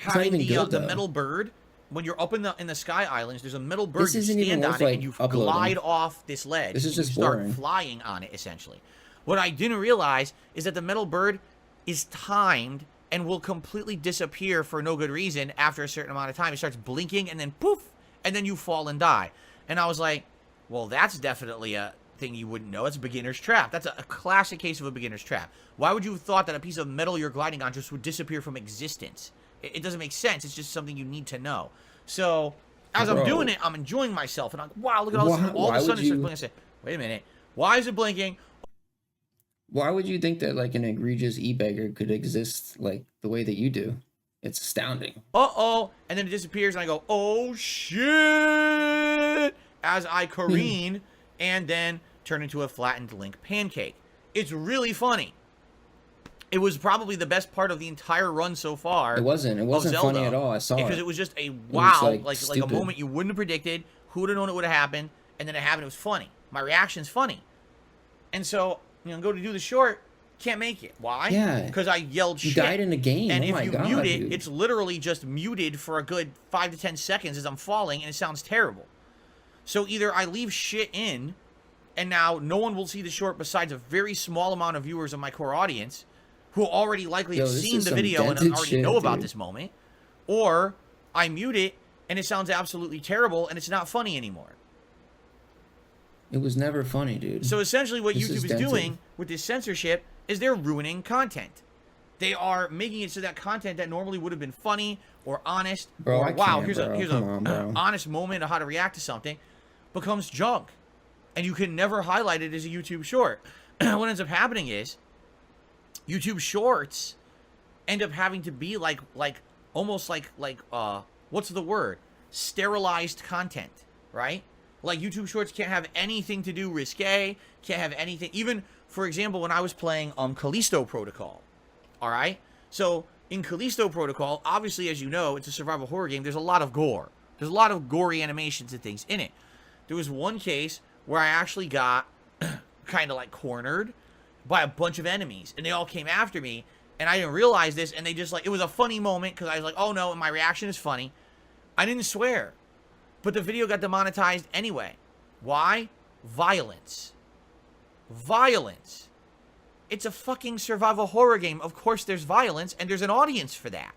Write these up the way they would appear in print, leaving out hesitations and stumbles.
having good, the metal bird. When you're up in the Sky Islands, there's a metal bird. This isn't you even stand on worth, it like, and you uploading. glide off this ledge. This is and just you start boring. flying on it, essentially. What I didn't realize is that the metal bird is timed and will completely disappear for no good reason after a certain amount of time. It starts blinking and then poof, and then you fall and die. And I was like, well, that's definitely a thing you wouldn't know. It's a beginner's trap. That's a classic case of a beginner's trap. Why would you have thought that a piece of metal you're gliding on just would disappear from existence? It doesn't make sense. It's just something you need to know. So as I'm doing it, I'm enjoying myself, and I'm like, wow, look at all this. All of a sudden, it starts blinking. I say, wait a minute, why is it blinking? Why would you think that, like, an egregious e-beggar could exist like the way that you do? It's astounding. Uh-oh. And then it disappears, and I go, oh, shit, as I careen and then turn into a flattened Link pancake. It's really funny. It was probably the best part of the entire run so far. It wasn't funny at all. I saw it. Because it was just a wow, like a stupid. moment you wouldn't have predicted. Who would have known it would have happened? And then it happened. It was funny. My reaction's funny. And so, go to do the short, can't make it. Why? Yeah. Because I yelled shit. You died in the game. And oh if my you God, mute it, dude. it's literally just muted for a good 5 to 10 seconds as I'm falling, and it sounds terrible. So either I leave shit in, and now no one will see the short besides a very small amount of viewers of my core audience, who already likely have seen the video and already know about this moment, or I mute it, and it sounds absolutely terrible, and it's not funny anymore. It was never funny, dude. So essentially what YouTube is doing with this censorship is they're ruining content. They are making it so that content that normally would have been funny or honest, or wow, here's a honest moment of how to react to something, becomes junk. And you can never highlight it as a YouTube short. What ends up happening is YouTube shorts end up having to be almost like what's the word? Sterilized content, right? Like YouTube shorts can't have anything to do risque, can't have anything. Even, for example, when I was playing Callisto Protocol, all right? So in Callisto Protocol, obviously, as you know, it's a survival horror game. There's a lot of gore. There's a lot of gory animations and things in it. There was one case where I actually got kind of like cornered by a bunch of enemies, and they all came after me, and I didn't realize this, and they just it was a funny moment because I was like, oh no, and my reaction is funny. I didn't swear, but the video got demonetized anyway. Why? Violence. Violence. It's a fucking survival horror game. Of course there's violence, and there's an audience for that.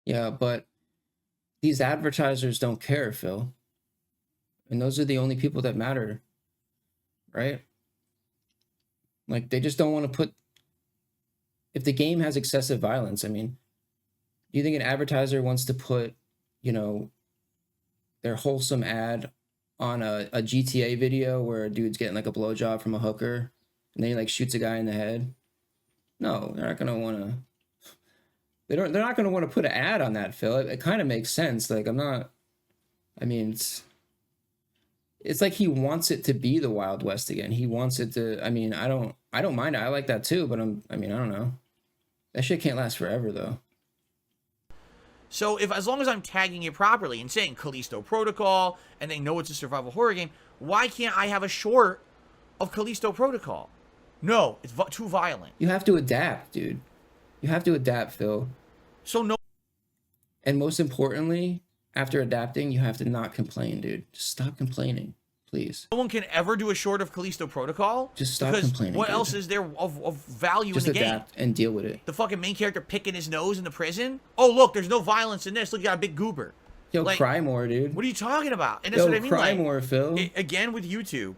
Yeah, but these advertisers don't care, Phil. And those are the only people that matter, right? Like, they just don't want to put... If the game has excessive violence, I mean, do you think an advertiser wants to put, their wholesome ad on a GTA video where a dude's getting, like, a blowjob from a hooker, and then he, like, shoots a guy in the head? No, they're not going to want to... They're not going to want to put an ad on that, Phil. It kind of makes sense. Like, it's like he wants it to be the Wild West again. He wants it to, I don't mind it. I like that too, but I don't know. That shit can't last forever though. So as long as I'm tagging it properly and saying Callisto Protocol, and they know it's a survival horror game, why can't I have a short of Callisto Protocol? No, it's too violent. You have to adapt, dude. You have to adapt, Phil. So no. And most importantly, after adapting, you have to not complain, dude. Just stop complaining, please. No one can ever do a short of Callisto Protocol. Just stop complaining. What else is there of value in the game? Just adapt and deal with it. The fucking main character picking his nose in the prison? Oh, look, there's no violence in this. Look, you got a big goober. Yo, cry more, dude. What are you talking about? And that's what I mean. Cry more, Phil. Again, with YouTube,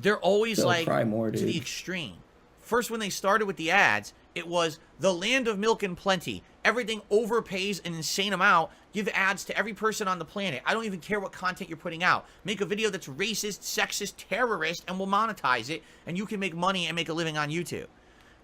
they're always cry more, dude. To the extreme. First, when they started with the ads, it was the land of milk and plenty. Everything overpays an insane amount. Give ads to every person on the planet. I don't even care what content you're putting out. Make a video that's racist, sexist, terrorist, and we'll monetize it, and you can make money and make a living on YouTube.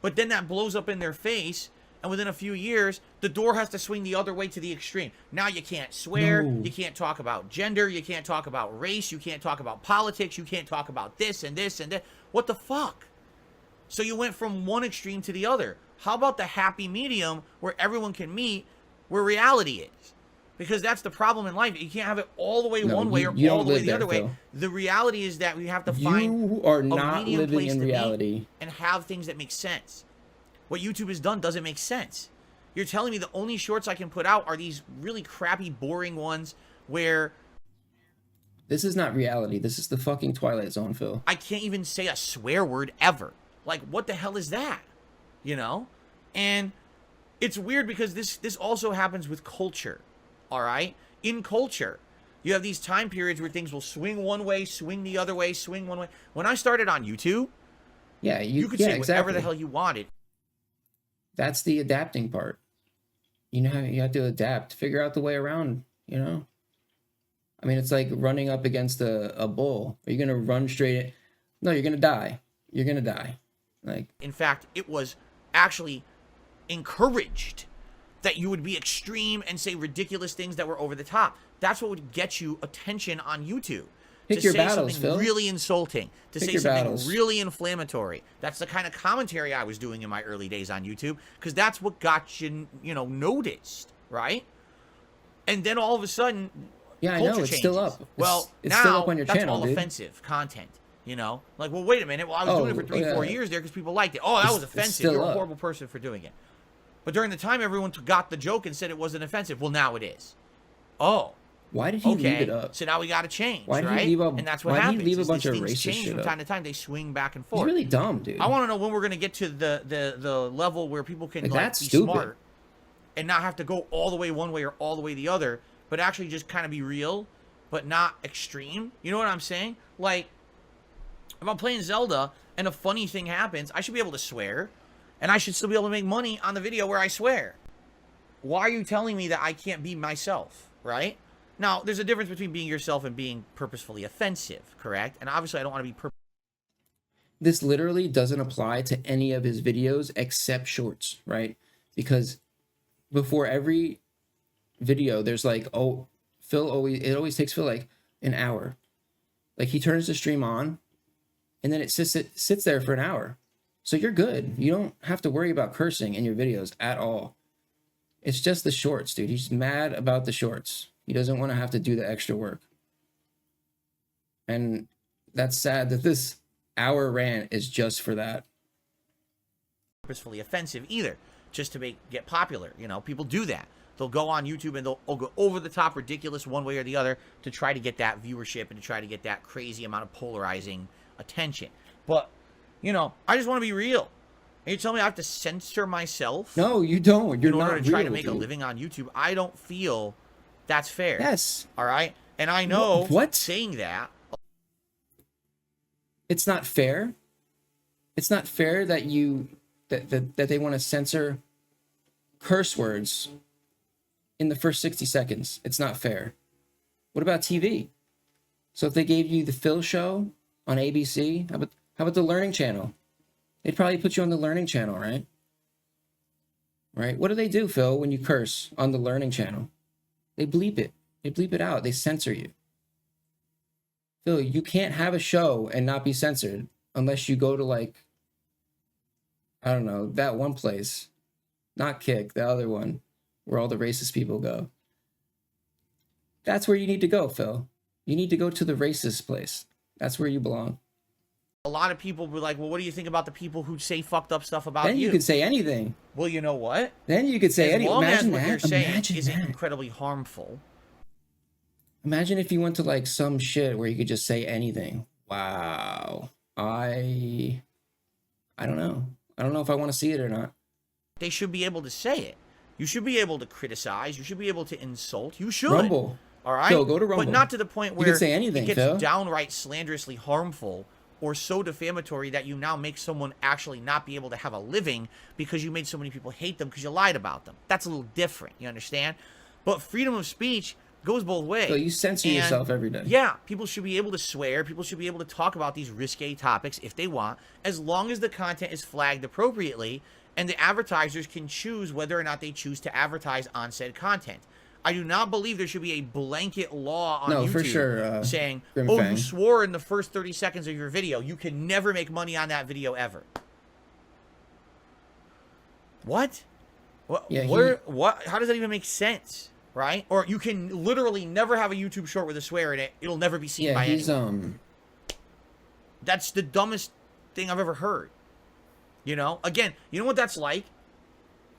But then that blows up in their face, and within a few years, the door has to swing the other way to the extreme. Now you can't swear, you can't talk about gender, you can't talk about race, you can't talk about politics, you can't talk about this and this and that. What the fuck? So you went from one extreme to the other. How about the happy medium where everyone can meet where reality is? Because that's the problem in life. You can't have it all the way one way or all the way the other way. The reality is that we have to find a medium place to reality meet and have things that make sense. What YouTube has done doesn't make sense. You're telling me the only shorts I can put out are these really crappy, boring ones where... This is not reality. This is the fucking Twilight Zone, Phil. I can't even say a swear word ever. Like, what the hell is that? You know? And it's weird because this also happens with culture, all right? In culture, you have these time periods where things will swing one way, swing the other way, swing one way. When I started on YouTube, yeah, you could say whatever the hell you wanted. That's the adapting part. You know, you have to adapt, figure out the way around, you know? I mean, it's like running up against a bull. Are you going to run straight? No, you're going to die. You're going to die. Like, in fact, it was actually encouraged that you would be extreme and say ridiculous things that were over the top. That's what would get you attention on YouTube. Pick your battles, Phil. Really insulting, to say something really inflammatory. That's the kind of commentary I was doing in my early days on YouTube, because that's what got you, you know, noticed, right? And then all of a sudden, yeah, I know, it's still up. Well, it's now still up on your that's channel, all dude. Offensive content, you know? Like, well, wait a minute. Well, I was doing it for 3-4 years there because people liked it. Oh, that was offensive. You're a horrible person for doing it. But during the time, everyone got the joke and said it wasn't offensive. Well, now it is. Oh. Why did he leave it up? So now we got to change, why did right? He leave up, and that's what why happens. Did he leave a bunch of things racist change shit from up? time to time. They swing back and forth. He's really dumb, dude. I want to know when we're going to get to the level where people can like, be stupid. smart and not have to go all the way one way or all the way the other, but actually just kind of be real, but not extreme. You know what I'm saying? Like, if I'm playing Zelda and a funny thing happens, I should be able to swear, and I should still be able to make money on the video where I swear. Why are you telling me that I can't be myself, right? Now, there's a difference between being yourself and being purposefully offensive, correct? And obviously, I don't want to be This literally doesn't apply to any of his videos except shorts, right? Because before every video, there's like, oh, it always takes Phil like an hour. Like, he turns the stream on, and then it sits there for an hour. So you're good. You don't have to worry about cursing in your videos at all. It's just the shorts, dude. He's mad about the shorts. He doesn't want to have to do the extra work. And that's sad that this hour rant is just for that. Purposefully offensive either, just to get popular. You know, people do that. They'll go on YouTube and they'll go over the top ridiculous one way or the other to try to get that viewership and to try to get that crazy amount of polarizing attention. But, you know, I just want to be real. And you tell me I have to censor myself? No, you don't. You're not in order to try real, to make a living on YouTube. I don't feel that's fair. Yes. All right? And I know what? Saying that. It's not fair. It's not fair that that they want to censor curse words in the first 60 seconds. It's not fair. What about TV? So if they gave you the Phil Show on ABC, how about the Learning Channel? They'd probably put you on the Learning Channel, right? Right? What do they do, Phil, when you curse on the Learning Channel? They bleep it. They bleep it out. They censor you. Phil, you can't have a show and not be censored unless you go to, like, I don't know, that one place. Not Kick, the other one, where all the racist people go. That's where you need to go, Phil. You need to go to the racist place. That's where you belong. A lot of people were like, well, what do you think about the people who say fucked up stuff about you? Then you could say anything. Well, you know what? Then you could say anything. Imagine what you're saying isn't incredibly harmful. Imagine if you went to, like, some shit where you could just say anything. Wow. I don't know. I don't know if I want to see it or not. They should be able to say it. You should be able to criticize. You should be able to insult. You should. Rumble. All right? Phil, go to Rumble. But not to the point where you can say anything, it gets Phil. downright slanderously harmful or so defamatory that you now make someone actually not be able to have a living because you made so many people hate them because you lied about them. That's a little different. You understand? But freedom of speech goes both ways. So you censor yourself every day. Yeah, people should be able to swear. People should be able to talk about these risque topics if they want, as long as the content is flagged appropriately and the advertisers can choose whether or not they choose to advertise on said content. I do not believe there should be a blanket law on YouTube for sure, saying, oh, you swore in the first 30 seconds of your video. You can never make money on that video ever. What? What? Yeah, what? How does that even make sense? Right? Or you can literally never have a YouTube short with a swear in it. It'll never be seen by anyone. That's the dumbest thing I've ever heard. You know? Again, you know what that's like?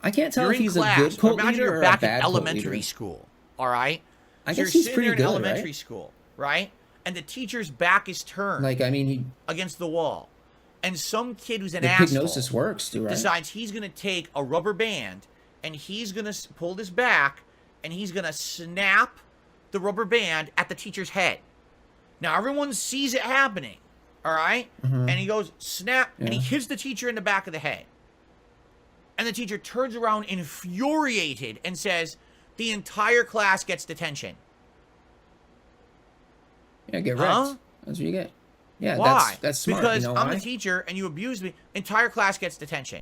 I can't tell You're if in he's class. a good cult Imagine leader you're or back a bad in cult elementary leader. school. All right. I So guess you're he's sitting pretty there in good, elementary right? school, right? And the teacher's back is turned. Like, I mean, he, against the wall, and some kid who's an the asshole hypnosis works, too, right? decides he's gonna take a rubber band and he's gonna pull this back and he's gonna snap the rubber band at the teacher's head. Now everyone sees it happening, all right? And he goes snap, and he hits the teacher in the back of the head. And the teacher turns around infuriated and says, "The entire class gets detention." Yeah, get wrecked. That's what you get. Yeah, why? That's smart. Because you know I'm why? the teacher and you abused me. Entire class gets detention.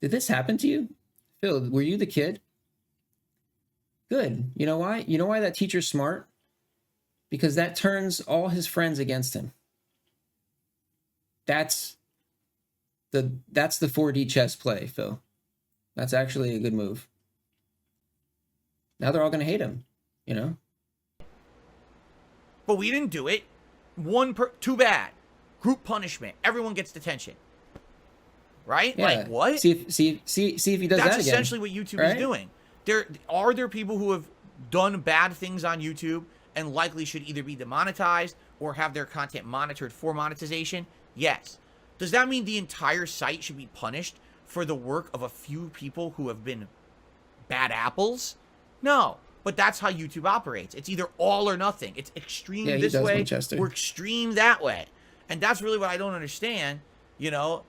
Did this happen to you? Phil, were you the kid? Good. You know why? You know why that teacher's smart? Because that turns all his friends against him. That's the 4D chess play, Phil. That's actually a good move. Now they're all going to hate him, you know? But we didn't do it. Too bad. Group punishment. Everyone gets detention. Right? Yeah. Like, what? See if he does that again. That's essentially what YouTube is doing. Are there people who have done bad things on YouTube and likely should either be demonetized or have their content monitored for monetization? Yes. Does that mean the entire site should be punished for the work of a few people who have been bad apples? No. But that's how YouTube operates. It's either all or nothing. It's extreme this way or extreme that way. And that's really what I don't understand. You know,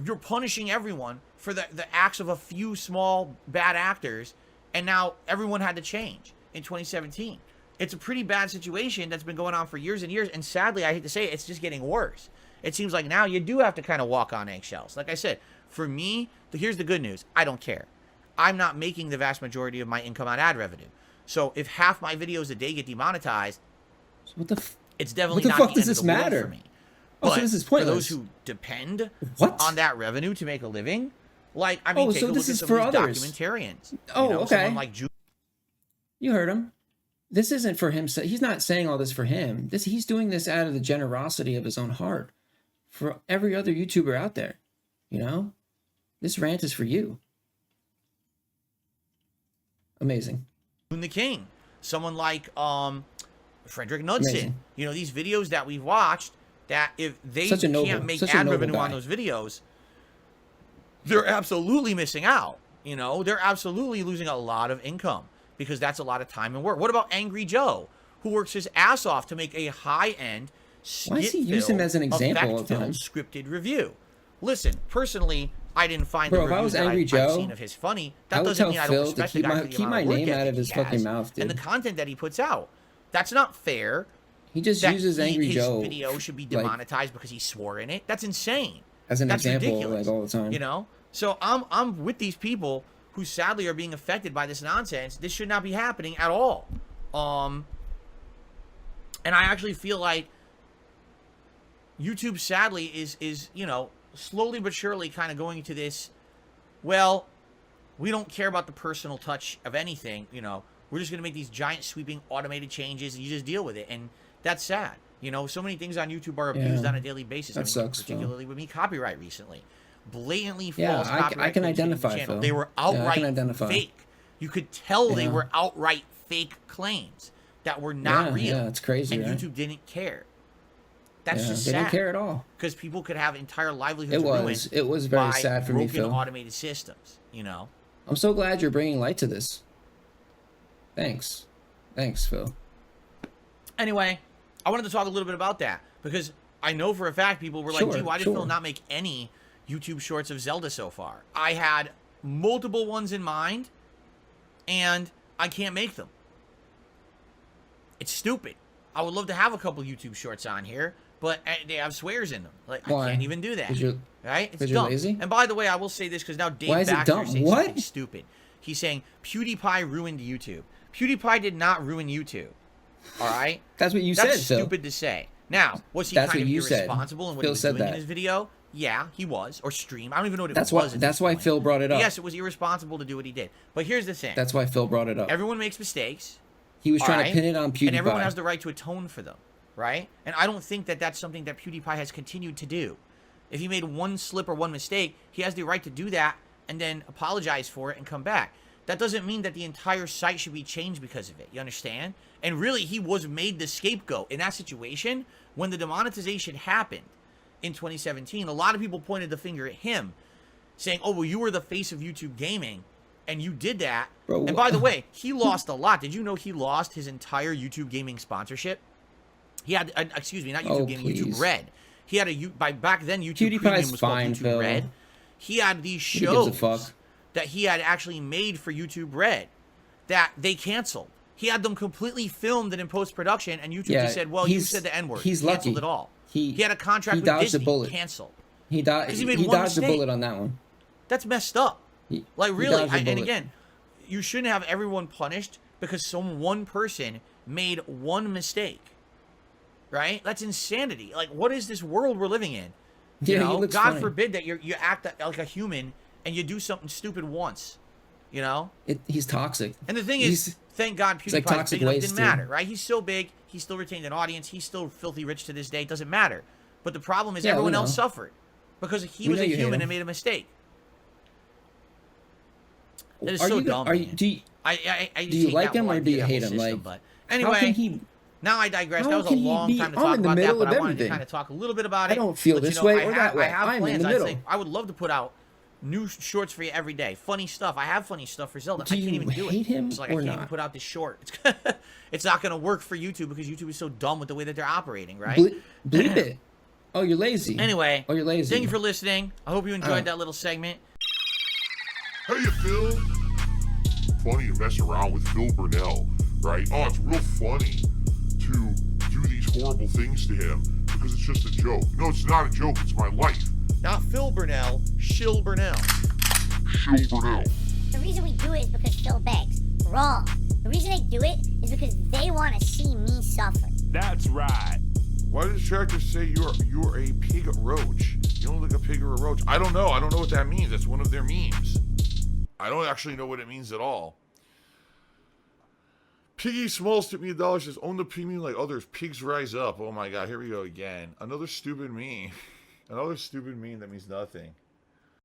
you're punishing everyone for the acts of a few small bad actors, and now everyone had to change in 2017. It's a pretty bad situation that's been going on for years and years, and sadly, I hate to say it, it's just getting worse. It seems like now you do have to kind of walk on eggshells. Like I said, for me, here's the good news. I don't care. I'm not making the vast majority of my income on ad revenue. So if half my videos a day get demonetized, it's definitely not the end of the world for me. But so this is pointless. For those who depend on that revenue to make a living, like, I mean, take a look at some of these documentarians. Okay. Like you heard him. This isn't for him. He's not saying all this for him. He's doing this out of the generosity of his own heart for every other YouTuber out there. You know, this rant is for you. Amazing. The King, someone like Frederick Knudsen. Amazing. You know, these videos that we've watched, that if they can't make ad revenue on those videos, they're absolutely missing out. You know, they're absolutely losing a lot of income because that's a lot of time and work. What about Angry Joe, who works his ass off to make a high-end Why is he using him as an example of him? Scripted review? Listen, personally, I didn't find the reviews that I've seen of his funny. That doesn't mean I don't respect the guy for the keep my name out of his fucking mouth, dude. And the content that he puts out. That's not fair. He just uses Angry Joe. His video should be demonetized because he swore in it. That's insane. As an example, ridiculous, like all the time. You know? So I'm with these people who sadly are being affected by this nonsense. This should not be happening at all. And I actually feel like YouTube sadly is, you know, slowly but surely kind of going into this, well, we don't care about the personal touch of anything, you know, we're just going to make these giant sweeping automated changes and you just deal with it. And that's sad. You know, so many things on YouTube are abused on a daily basis. That sucks, particularly with me, copyright recently. Blatantly Yeah, false copyright. I can identify, Phil. They were outright fake. You could tell they were outright fake claims that were not real. Yeah, it's crazy, and right? YouTube didn't care. That's just sad. They didn't care at all. Because people could have entire livelihoods ruined. It was very sad for me, Phil. Broken automated systems, you know. I'm so glad you're bringing light to this. Thanks, Phil. Anyway, I wanted to talk a little bit about that because I know for a fact people were like, "Gee, why did Phil not make any YouTube shorts of Zelda so far?" I had multiple ones in mind, and I can't make them. It's stupid. I would love to have a couple YouTube shorts on here, but they have swears in them. Like, I can't even do that. Right? It's dumb. Lazy? And by the way, I will say this because now Dave Baxter is saying something stupid. He's saying Pewdiepie ruined YouTube. Pewdiepie did not ruin YouTube. All right? That's what you said, Phil. That's stupid to say. Now, was he kind of irresponsible in what he was doing in his video? Yeah, he was. Or stream. I don't even know what it was. That's why Phil brought it up. Yes, it was irresponsible to do what he did. But here's the thing. That's why Phil brought it up. Everyone makes mistakes. He was trying to pin it on PewDiePie. And everyone has the right to atone for them, right? And I don't think that that's something that PewDiePie has continued to do. If he made one slip or one mistake, he has the right to do that and then apologize for it and come back. That doesn't mean that the entire site should be changed because of it. You understand? And really, he was made the scapegoat in that situation. When the demonetization happened in 2017, a lot of people pointed the finger at him, saying, oh, well, you were the face of YouTube gaming, and you did that. Bro, and by the way, he lost a lot. Did you know he lost his entire YouTube gaming sponsorship? He had, excuse me, not YouTube gaming, please. YouTube Red. He had back then, YouTube Premium was called YouTube Red. He had these shows that he had actually made for YouTube Red that they canceled. He had them completely filmed and in post-production, and YouTube just said, well, you said the N-word. He's canceled it all. He had a contract with Disney, canceled. He dodged the bullet on that one. That's messed up. Like, really, and again, you shouldn't have everyone punished because one person made one mistake. Right? That's insanity. Like, what is this world we're living in? You know, God forbid that you act like a human and you do something stupid once. You know? He's toxic. And the thing is, thank God PewDiePie's big enough. It didn't matter, right? He's so big. He still retained an audience. He's still filthy rich to this day. It doesn't matter. But the problem is everyone else suffered because he was a human and made a mistake. That is so dumb. Do you like him or do you hate him? Like, but anyway, now I digress. That was a long time to talk about that, but I wanted to kind of talk a little bit about it. I don't feel this way or that way. I have plans. I would love to put out new shorts for you every day. Funny stuff. I have funny stuff for Zelda. I can't even do it. Hate him it's like I can't even put out this short. It's not going to work for YouTube because YouTube is so dumb with the way that they're operating, right? Bleep it. Oh, you're lazy. Anyway, you're lazy. Thank you for listening. I hope you enjoyed that little segment. Hey, Phil. Funny to mess around with Phil Burnell, right? Oh, it's real funny to do these horrible things to him because it's just a joke. No, it's not a joke. It's my life. Not Phil Burnell, Shill Burnell. Shill Burnell. The reason we do it is because Phil begs. Wrong. The reason they do it is because they want to see me suffer. That's right. Why did Tractor say you're a pig roach? You don't look like a pig or a roach. I don't know. I don't know what that means. That's one of their memes. I don't actually know what it means at all. Piggy Smalls took me $1, says, own the premium like others. Pigs rise up. Oh my God, here we go again. Another stupid meme. Another stupid meme that means nothing.